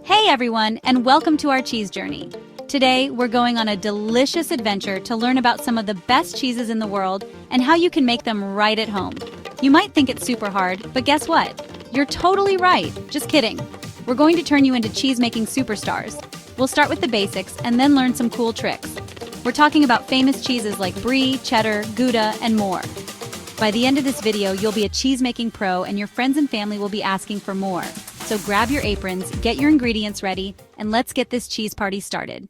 Hey everyone, and welcome to our cheese journey. Today, we're going on a delicious adventure to learn about some of the best cheeses in the world and how you can make them right at home. You might think it's super hard, but guess what? You're totally right. Just kidding. We're going to turn you into cheese-making superstars. We'll start with the basics and then learn some cool tricks. We're talking about famous cheeses like brie, cheddar, Gouda, and more. By the end of this video, you'll be a cheese-making pro and your friends and family will be asking for more. So grab your aprons, get your ingredients ready, and let's get this cheese party started.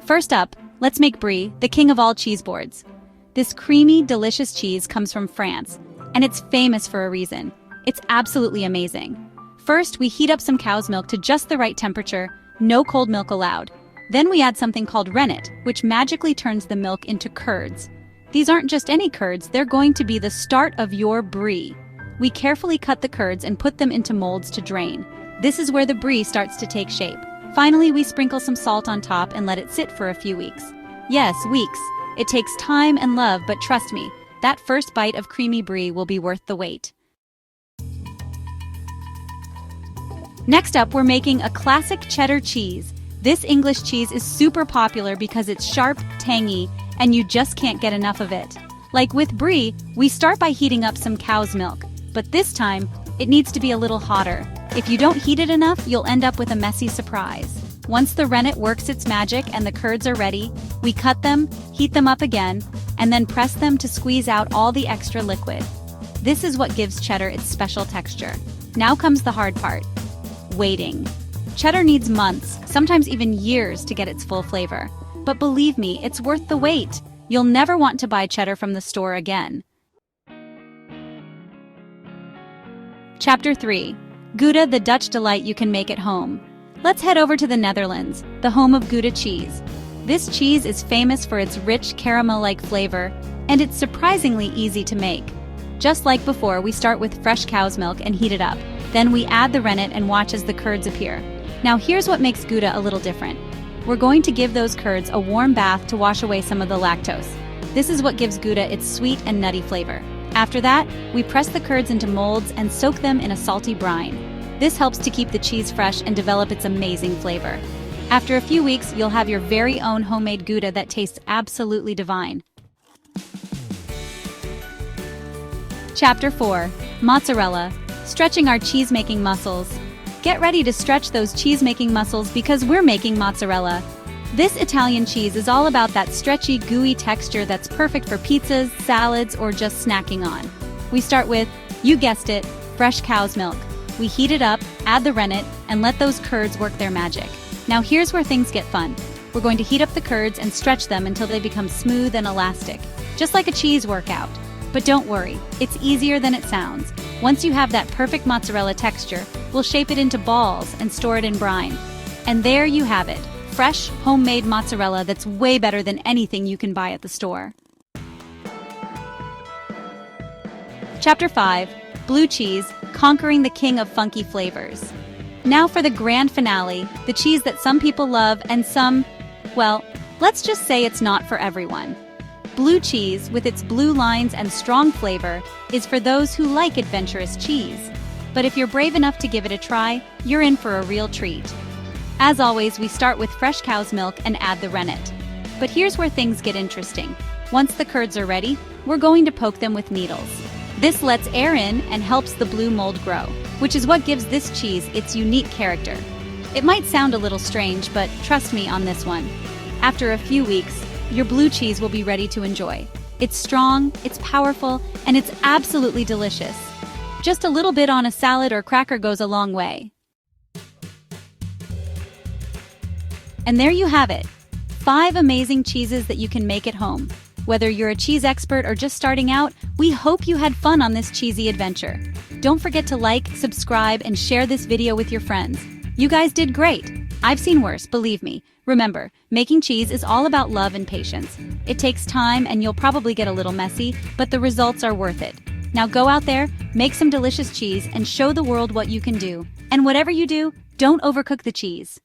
First up, let's make brie, the king of all cheese boards. This creamy, delicious cheese comes from France, and it's famous for a reason. It's absolutely amazing. First, we heat up some cow's milk to just the right temperature, no cold milk allowed. Then we add something called rennet, which magically turns the milk into curds. These aren't just any curds, they're going to be the start of your brie. We carefully cut the curds and put them into molds to drain. This is where the brie starts to take shape. Finally, we sprinkle some salt on top and let it sit for a few weeks. Yes, weeks. It takes time and love, but trust me, that first bite of creamy brie will be worth the wait. Next up, we're making a classic cheddar cheese. This English cheese is super popular because it's sharp, tangy, and you just can't get enough of it. Like with brie, we start by heating up some cow's milk. But this time, it needs to be a little hotter. If you don't heat it enough, you'll end up with a messy surprise. Once the rennet works its magic and the curds are ready, we cut them, heat them up again, and then press them to squeeze out all the extra liquid. This is what gives cheddar its special texture. Now comes the hard part: waiting. Cheddar needs months, sometimes even years, to get its full flavor. But believe me, it's worth the wait. You'll never want to buy cheddar from the store again. Chapter 3. Gouda, the Dutch delight you can make at home. Let's head over to the Netherlands, the home of Gouda cheese. This cheese is famous for its rich caramel-like flavor, and it's surprisingly easy to make. Just like before, we start with fresh cow's milk and heat it up. Then we add the rennet and watch as the curds appear. Now here's what makes Gouda a little different. We're going to give those curds a warm bath to wash away some of the lactose. This is what gives Gouda its sweet and nutty flavor. After that, we press the curds into molds and soak them in a salty brine. This helps to keep the cheese fresh and develop its amazing flavor. After a few weeks, you'll have your very own homemade Gouda that tastes absolutely divine. Chapter 4. Mozzarella, stretching our cheese-making muscles. Get ready to stretch those cheese-making muscles because we're making mozzarella. This Italian cheese is all about that stretchy, gooey texture that's perfect for pizzas, salads, or just snacking on. We start with, you guessed it, fresh cow's milk. We heat it up, add the rennet, and let those curds work their magic. Now here's where things get fun. We're going to heat up the curds and stretch them until they become smooth and elastic, just like a cheese workout. But don't worry, it's easier than it sounds. Once you have that perfect mozzarella texture, we'll shape it into balls and store it in brine. And there you have it. Fresh, homemade mozzarella that's way better than anything you can buy at the store. Chapter 5. Blue cheese, conquering the king of funky flavors. Now for the grand finale, the cheese that some people love and some, well, let's just say it's not for everyone. Blue cheese, with its blue lines and strong flavor, is for those who like adventurous cheese. But if you're brave enough to give it a try, you're in for a real treat. As always, we start with fresh cow's milk and add the rennet. But here's where things get interesting. Once the curds are ready, we're going to poke them with needles. This lets air in and helps the blue mold grow, which is what gives this cheese its unique character. It might sound a little strange, but trust me on this one. After a few weeks, your blue cheese will be ready to enjoy. It's strong, it's powerful, and it's absolutely delicious. Just a little bit on a salad or cracker goes a long way. And there you have it. 5 amazing cheeses that you can make at home. Whether you're a cheese expert or just starting out, we hope you had fun on this cheesy adventure. Don't forget to like, subscribe, and share this video with your friends. You guys did great. I've seen worse, believe me. Remember, making cheese is all about love and patience. It takes time and you'll probably get a little messy, but the results are worth it. Now go out there, make some delicious cheese, and show the world what you can do. And whatever you do, don't overcook the cheese.